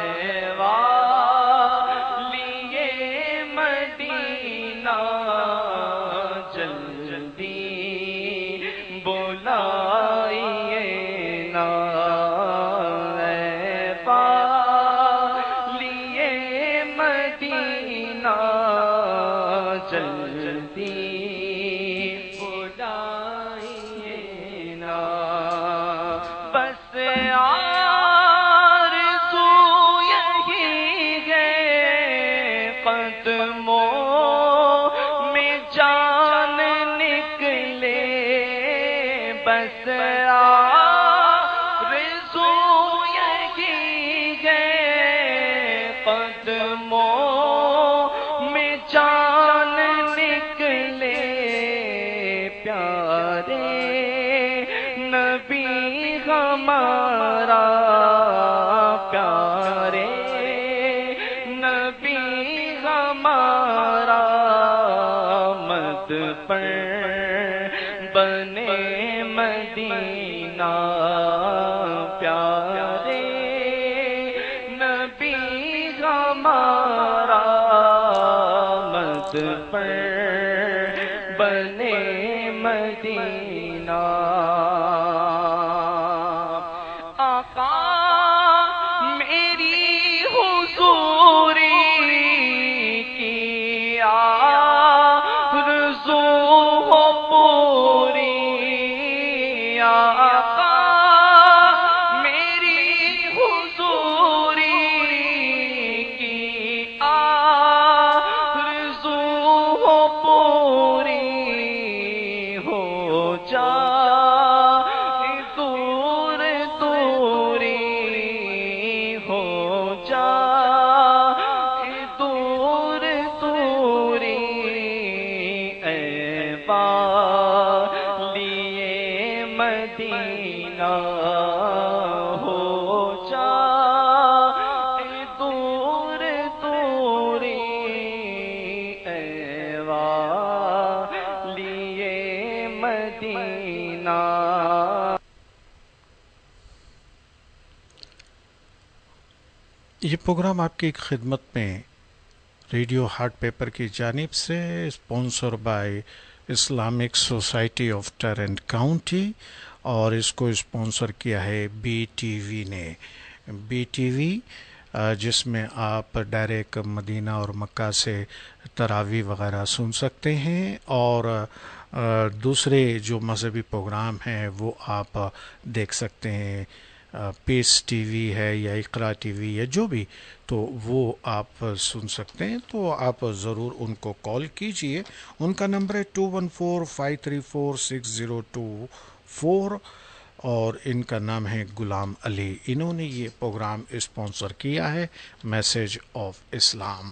Speaker 4: والیے مدینہ، جلدی بلائیے نا، اے والیے مدینہ، جلدی بلائیے نا، بس آرزو یہی ہے، قدموں میں جان نکلے، بس آرزو یہی ہے، قدموں میں جان نکلے، پیارے نبی ہمارا، پیارے نبی ہمارا، مد پر بنے مدینہ، پیارے نبی ہمارا، مد پر بنے مدینہ، آقا میری حضوری کی آرزو ہو پوری، آقا میری حضوری کی آرزو ہو پوری، ہو جا دور دوری، ہو جا دور دوری، اے والیے مدینہ، ہو جا دور دوری، اے والیے مدینہ۔
Speaker 1: یہ پروگرام آپ کی خدمت میں ریڈیو ہارٹ پیپر کی جانب سے sponsor by Islamic society of Trent county, اور اس کو اسپانسر کیا ہے بی ٹی وی نے۔ بی ٹی وی جس میں آپ ڈائریکٹ مدینہ اور مکہ سے تراویح وغیرہ سن سکتے ہیں، اور دوسرے جو مذہبی پروگرام ہیں وہ آپ دیکھ سکتے ہیں، پیس ٹی وی ہے یا اقرا ٹی وی یا جو بھی، تو وہ آپ سن سکتے ہیں۔ تو آپ ضرور ان کو کال کیجئے، ان کا نمبر ہے 2145346024، اور ان کا نام ہے غلام علی۔ انہوں نے یہ پروگرام اسپانسر کیا ہے، میسج آف اسلام۔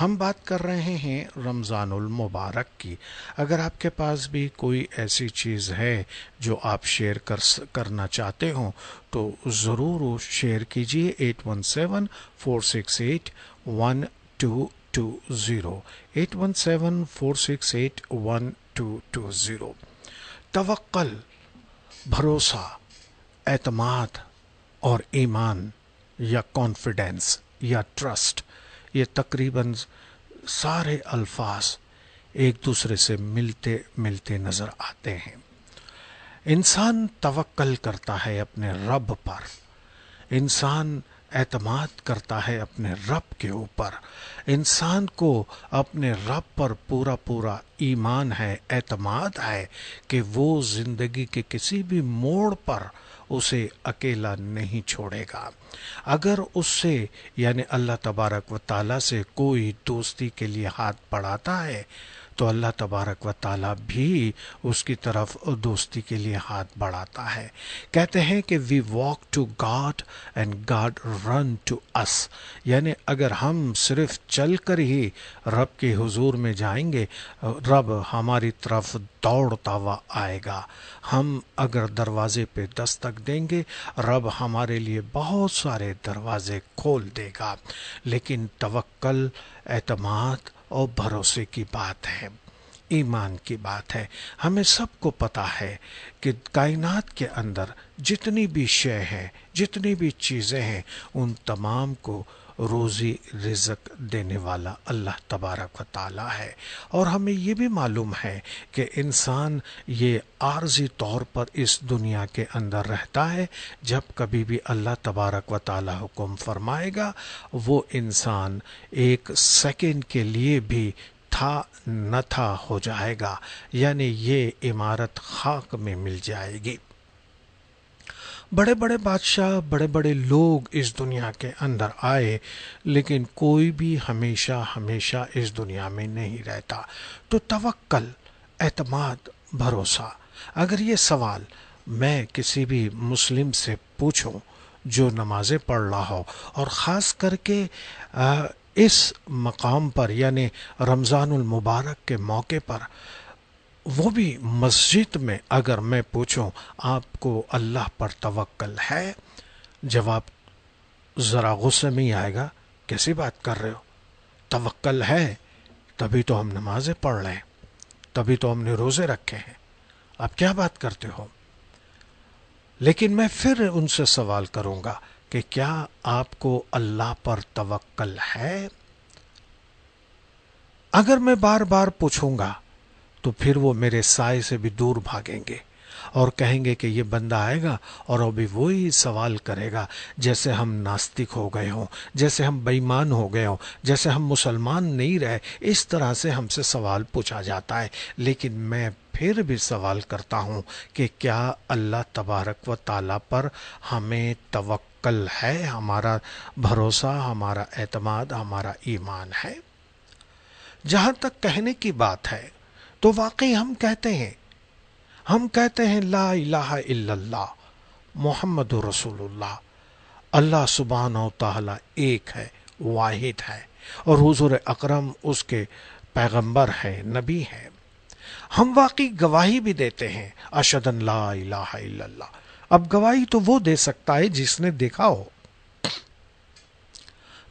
Speaker 1: ہم بات کر رہے ہیں رمضان المبارک کی. اگر آپ کے پاس بھی کوئی ایسی چیز ہے جو آپ شیئر کرنا چاہتے ہوں تو ضرور شیئر کیجیے. 817-468-1220 817-468-1220. توکل، بھروسہ، اعتماد اور ایمان یا کانفیڈنس یا ٹرسٹ، یہ تقریباً سارے الفاظ ایک دوسرے سے ملتے ملتے نظر آتے ہیں. انسان توکل کرتا ہے اپنے رب پر، انسان اعتماد کرتا ہے اپنے رب کے اوپر، انسان کو اپنے رب پر پورا پورا ایمان ہے، اعتماد ہے کہ وہ زندگی کے کسی بھی موڑ پر اسے اکیلا نہیں چھوڑے گا. اگر اس سے یعنی اللہ تبارک و تعالیٰ سے کوئی دوستی کے لیے ہاتھ بڑھاتا ہے تو اللہ تبارک و تعالیٰ بھی اس کی طرف دوستی کے لیے ہاتھ بڑھاتا ہے. کہتے ہیں کہ we walk to God and God run to us, یعنی اگر ہم صرف چل کر ہی رب کے حضور میں جائیں گے رب ہماری طرف دوڑتا ہوا آئے گا. ہم اگر دروازے پہ دستک دیں گے رب ہمارے لیے بہت سارے دروازے کھول دے گا. لیکن توکل، اعتماد اور بھروسے کی بات ہے، ایمان کی بات ہے. ہمیں سب کو پتا ہے کہ کائنات کے اندر جتنی بھی شے ہے، جتنی بھی چیزیں ہیں، ان تمام کو روزی رزق دینے والا اللہ تبارک و تعالی ہے. اور ہمیں یہ بھی معلوم ہے کہ انسان یہ عارضی طور پر اس دنیا کے اندر رہتا ہے. جب کبھی بھی اللہ تبارک و تعالی حکم فرمائے گا وہ انسان ایک سیکنڈ کے لیے بھی تھا نہ تھا ہو جائے گا، یعنی یہ عمارت خاک میں مل جائے گی. بڑے بڑے بادشاہ، بڑے بڑے لوگ اس دنیا کے اندر آئے لیکن کوئی بھی ہمیشہ اس دنیا میں نہیں رہتا. تو توکل، اعتماد، بھروسہ، اگر یہ سوال میں کسی بھی مسلم سے پوچھوں جو نمازیں پڑھ رہا ہو اور خاص کر کے اس مقام پر یعنی رمضان المبارک کے موقع پر، وہ بھی مسجد میں، اگر میں پوچھوں آپ کو اللہ پر توکل ہے، جواب ذرا غصے میں ہی آئے گا. کیسی بات کر رہے ہو؟ توکل ہے تبھی تو ہم نمازیں پڑھ رہے ہیں، تبھی تو ہم نے روزے رکھے ہیں، آپ کیا بات کرتے ہو؟ لیکن میں پھر ان سے سوال کروں گا کہ کیا آپ کو اللہ پر توکل ہے؟ اگر میں بار بار پوچھوں گا تو پھر وہ میرے سائے سے بھی دور بھاگیں گے اور کہیں گے کہ یہ بندہ آئے گا اور ابھی وہی سوال کرے گا جیسے ہم ناستک ہو گئے ہوں، جیسے ہم بے ایمان ہو گئے ہوں، جیسے ہم مسلمان نہیں رہے. اس طرح سے ہم سے سوال پوچھا جاتا ہے. لیکن میں پھر بھی سوال کرتا ہوں کہ کیا اللہ تبارک و تعالیٰ پر ہمیں توکل ہے، ہمارا بھروسہ، ہمارا اعتماد، ہمارا ایمان ہے؟ جہاں تک کہنے کی بات ہے تو واقعی ہم کہتے ہیں لا الہ الا اللہ محمد رسول اللہ، اللہ سبحانہ و تعالی ایک ہے، واحد ہے، اور حضور اکرم اس کے پیغمبر ہے، نبی ہے. ہم واقعی گواہی بھی دیتے ہیں اشہد ان لا الہ الا اللہ. اب گواہی تو وہ دے سکتا ہے جس نے دیکھا ہو.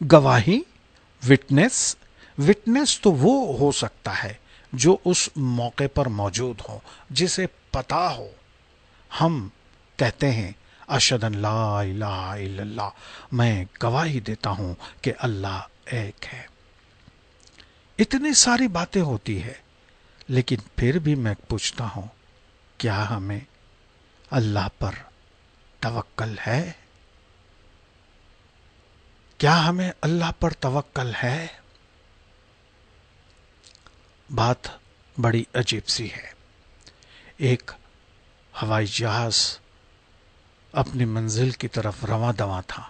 Speaker 1: گواہی، وٹنس تو وہ ہو سکتا ہے جو اس موقع پر موجود ہو، جسے پتا ہو. ہم کہتے ہیں اشہد ان لا الہ الا اللہ، میں گواہی دیتا ہوں کہ اللہ ایک ہے. اتنی ساری باتیں ہوتی ہے لیکن پھر بھی میں پوچھتا ہوں کیا ہمیں اللہ پر توکل ہے؟ کیا ہمیں اللہ پر توکل ہے؟ بات بڑی عجیب سی ہے. ایک ہوائی جہاز اپنی منزل کی طرف رواں دواں تھا.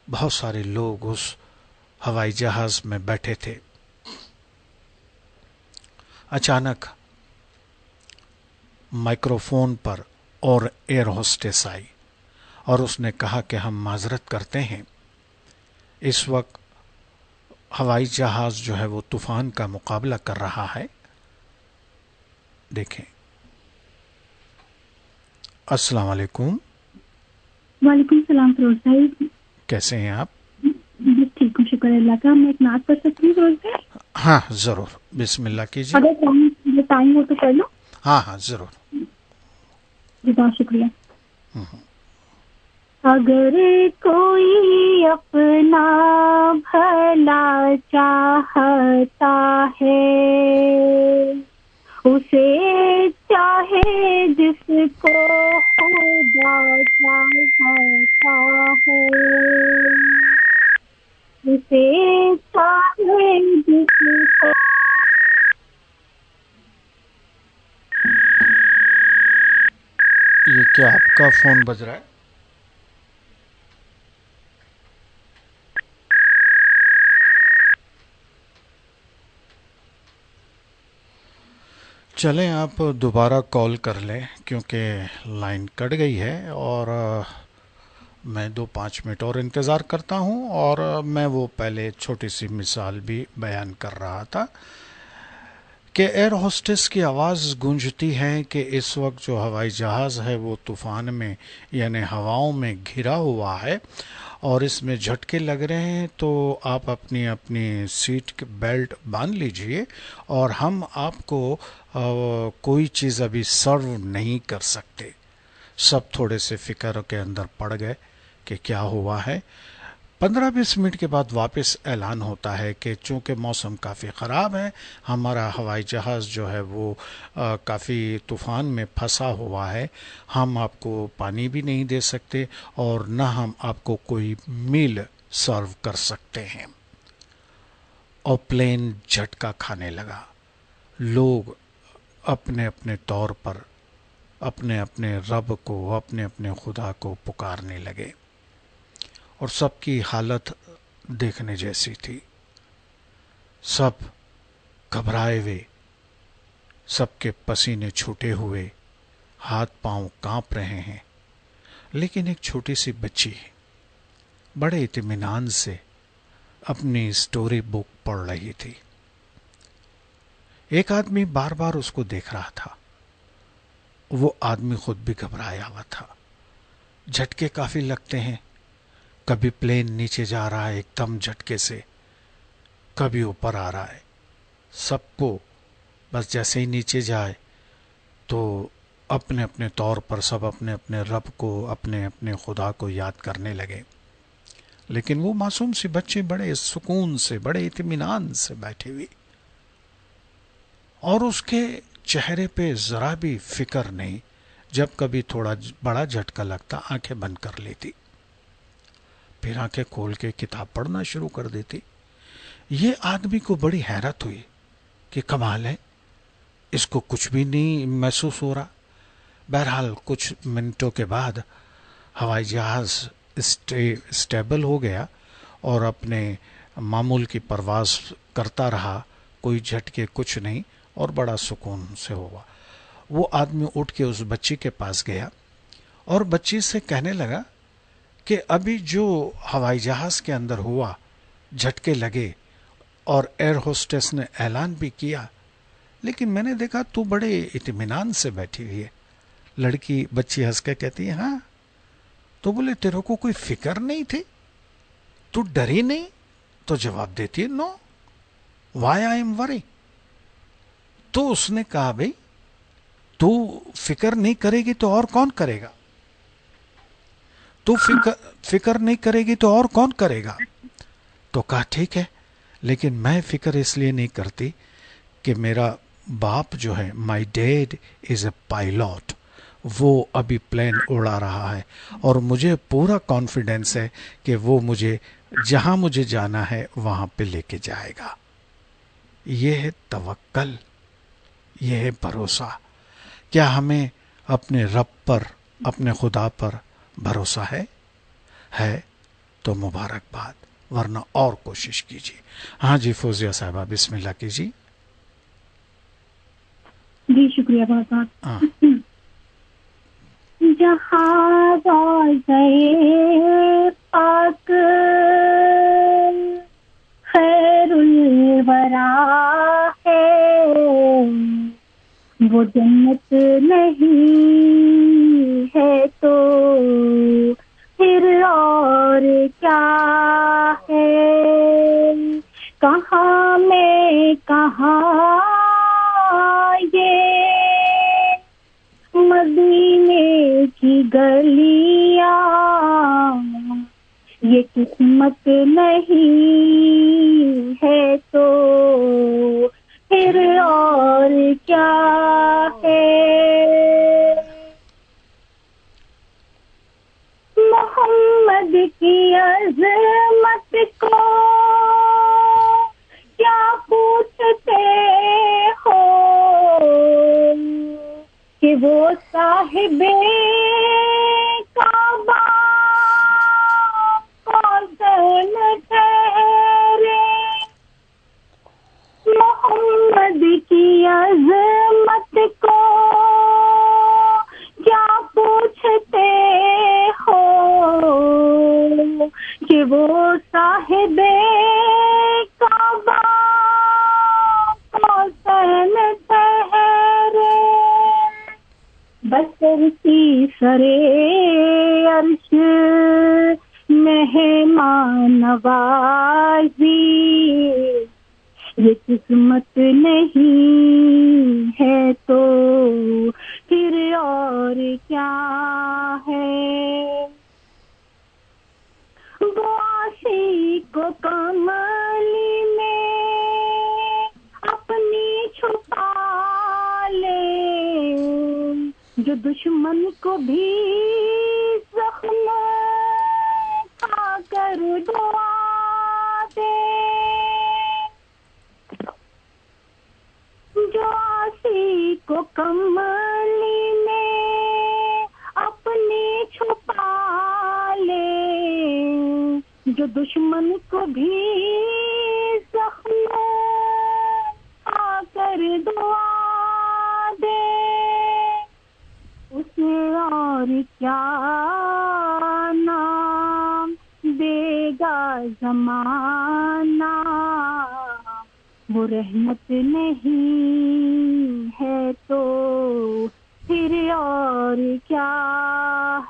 Speaker 1: بہت سارے لوگ اس ہوائی جہاز میں بیٹھے تھے. اچانک مائکروفون پر اور ایئر ہوسٹس آئی اور اس نے کہا کہ ہم معذرت کرتے ہیں، اس وقت ہوائی جہاز جو ہے وہ طوفان کا مقابلہ کر رہا ہے. دیکھیں. السلام علیکم.
Speaker 5: وعلیکم السلام فیروز بھائی.
Speaker 1: کیسے ہیں آپ؟
Speaker 5: بس ٹھیک ہوں، شکر اللہ کا. میں ایک نعت پڑھ سکتی ہوں فیروز بھائی؟
Speaker 1: ہاں ضرور، بسم اللہ کیجیے.
Speaker 5: اگر ٹائم ہو تو کر لو.
Speaker 1: ہاں ضرور.
Speaker 5: جی بہت شکریہ. اگر کوئی اپنا بھلا چاہتا ہے، اسے چاہے جس کو خدا چاہتا ہے، اسے چاہے جس کو.
Speaker 1: یہ کیا آپ کا فون بج رہا ہے؟ چلیں آپ دوبارہ کال کر لیں کیونکہ لائن کٹ گئی ہے، اور میں 2-5 منٹ اور انتظار کرتا ہوں. اور میں وہ پہلے چھوٹی سی مثال بھی بیان کر رہا تھا کہ ایئر ہوسٹس کی آواز گونجتی ہے کہ اس وقت جو ہوائی جہاز ہے وہ طوفان میں یعنی ہواؤں میں گھرا ہوا ہے اور اس میں جھٹکے لگ رہے ہیں، تو آپ اپنی اپنی سیٹ کی بیلٹ باندھ لیجئے، اور ہم آپ کو کوئی چیز ابھی سرو نہیں کر سکتے. سب تھوڑے سے فکر کے اندر پڑ گئے کہ کیا ہوا ہے. 15-20 منٹ کے بعد واپس اعلان ہوتا ہے کہ چونکہ موسم کافی خراب ہے، ہمارا ہوائی جہاز جو ہے وہ کافی طوفان میں پھنسا ہوا ہے، ہم آپ کو پانی بھی نہیں دے سکتے اور نہ ہم آپ کو کوئی میل سرو کر سکتے ہیں. اور پلین جھٹکا کھانے لگا. لوگ اپنے اپنے طور پر اپنے اپنے رب کو، اپنے اپنے خدا کو پکارنے لگے، اور سب کی حالت دیکھنے جیسی تھی. سب گھبرائے ہوئے، سب کے پسینے چھوٹے ہوئے، ہاتھ پاؤں کانپ رہے ہیں. لیکن ایک چھوٹی سی بچی بڑے اطمینان سے اپنی اسٹوری بک پڑھ رہی تھی. ایک آدمی بار بار اس کو دیکھ رہا تھا. وہ آدمی خود بھی گھبرایا ہوا تھا. جھٹکے کافی لگتے ہیں، کبھی پلین نیچے جا رہا ہے ایک دم جھٹکے سے، کبھی اوپر آ رہا ہے. سب کو بس جیسے ہی نیچے جائے تو اپنے اپنے طور پر سب اپنے اپنے رب کو، اپنے اپنے خدا کو یاد کرنے لگے. لیکن وہ معصوم سی بچے بڑے سکون سے، بڑے اطمینان سے بیٹھے ہوئے، اور اس کے چہرے پہ ذرا بھی فکر نہیں. جب کبھی تھوڑا بڑا جھٹکا لگتا آنکھیں بند کر لیتی، پھر آنکھیں کھول کے کتاب پڑھنا شروع کر دیتی. یہ آدمی کو بڑی حیرت ہوئی کہ کمال ہے، اس کو کچھ بھی نہیں محسوس ہو رہا. بہرحال کچھ منٹوں کے بعد ہوائی جہاز اسٹیبل ہو گیا اور اپنے معمول کی پرواز کرتا رہا. کوئی جھٹکے کچھ نہیں، اور بڑا سکون سے ہوا. وہ آدمی اٹھ کے اس بچی کے پاس گیا اور بچی سے کہنے لگا کہ ابھی جو ہوائی جہاز کے اندر ہوا، جھٹکے لگے اور ایئر ہوسٹس نے اعلان بھی کیا، لیکن میں نے دیکھا تو بڑے اطمینان سے بیٹھی ہوئی ہے. لڑکی بچی ہنس کے کہتی ہے ہاں. تو بولے تیرے کو کوئی فکر نہیں تھی؟ تو ڈری نہیں؟ تو جواب دیتی ہے نو، وائی آئی ایم وری. تو اس نے کہا بھئی تو فکر نہیں کرے گی تو اور کون کرے گا؟ تو فکر نہیں کرے گی تو اور کون کرے گا؟ تو کہا ٹھیک ہے، لیکن میں فکر اس لیے نہیں کرتی کہ میرا باپ جو ہے، مائی ڈیڈ از اے پائلوٹ، وہ ابھی پلین اڑا رہا ہے اور مجھے پورا کانفیڈنس ہے کہ وہ مجھے جہاں مجھے جانا ہے وہاں پہ لے کے جائے گا. یہ ہے توکل، یہ ہے بھروسہ. کیا ہمیں اپنے رب پر، اپنے خدا پر بھروسہ ہے تو مبارکباد، ورنہ اور کوشش کیجیے. ہاں جی فوزیہ صاحبہ بسم اللہ کیجیے.
Speaker 5: جی شکریہ بہت بہت. جہاں روضے پاک خیر الورا ہے، وہ جنت نہیں ہے تو پھر اور کیا ہے؟ کہاں میں کہاں یہ مدینے کی گلیاں، یہ قسمت نہیں ہے تو پھر اور کیا ہے؟ محمد کی عظمت کو کیا پوچھتے ہو کہ وہ صاحب کعبہ کون ٹھہرے؟ محمد کی عظمت کو کیا پوچھتے ہو کہ وہ صاحب کعبہ کون ٹھہرے؟ بسر کی سرے عرش مہمان نوازی، یہ قسمت نہیں ہے تو پھر اور کیا ہے؟ وہ عاشق کو کملی میں اپنی چھپا لے، جو دشمن کو بھی زخم کھا کر دعا دے، جو عاشق کو کملی میں اپنی چھپا لے، جو دشمن کو بھی زخم کھا کر دعا دے، اسے اور کیا نام دے گا زمانہ؟ وہ رحمت نہیں ہے تو پھر اور کیا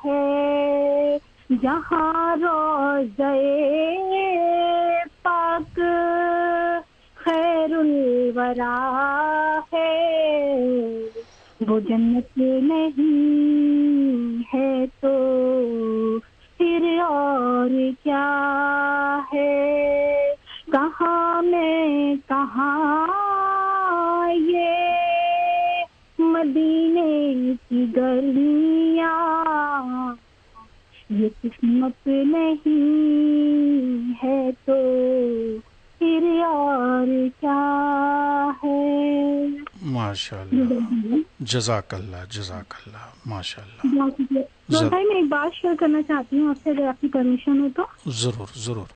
Speaker 5: ہے؟ جہاں روضہ پاک خیر الورا ہے، وہ جنت نہیں ہے تو پھر اور کیا ہے؟ کہاں میں کہاں یہ مدینے کی گلیاں، یہ قسمت نہیں ہے تو پھر اور کیا ہے؟
Speaker 1: ماشاء اللہ، جزاک اللہ، جزاک اللہ، ماشاء اللہ۔
Speaker 5: بھائی میں ایک بات شیئر کرنا چاہتی ہوں آپ سے، اگر آپ کی پرمیشن ہو تو۔
Speaker 1: ضرور ضرور۔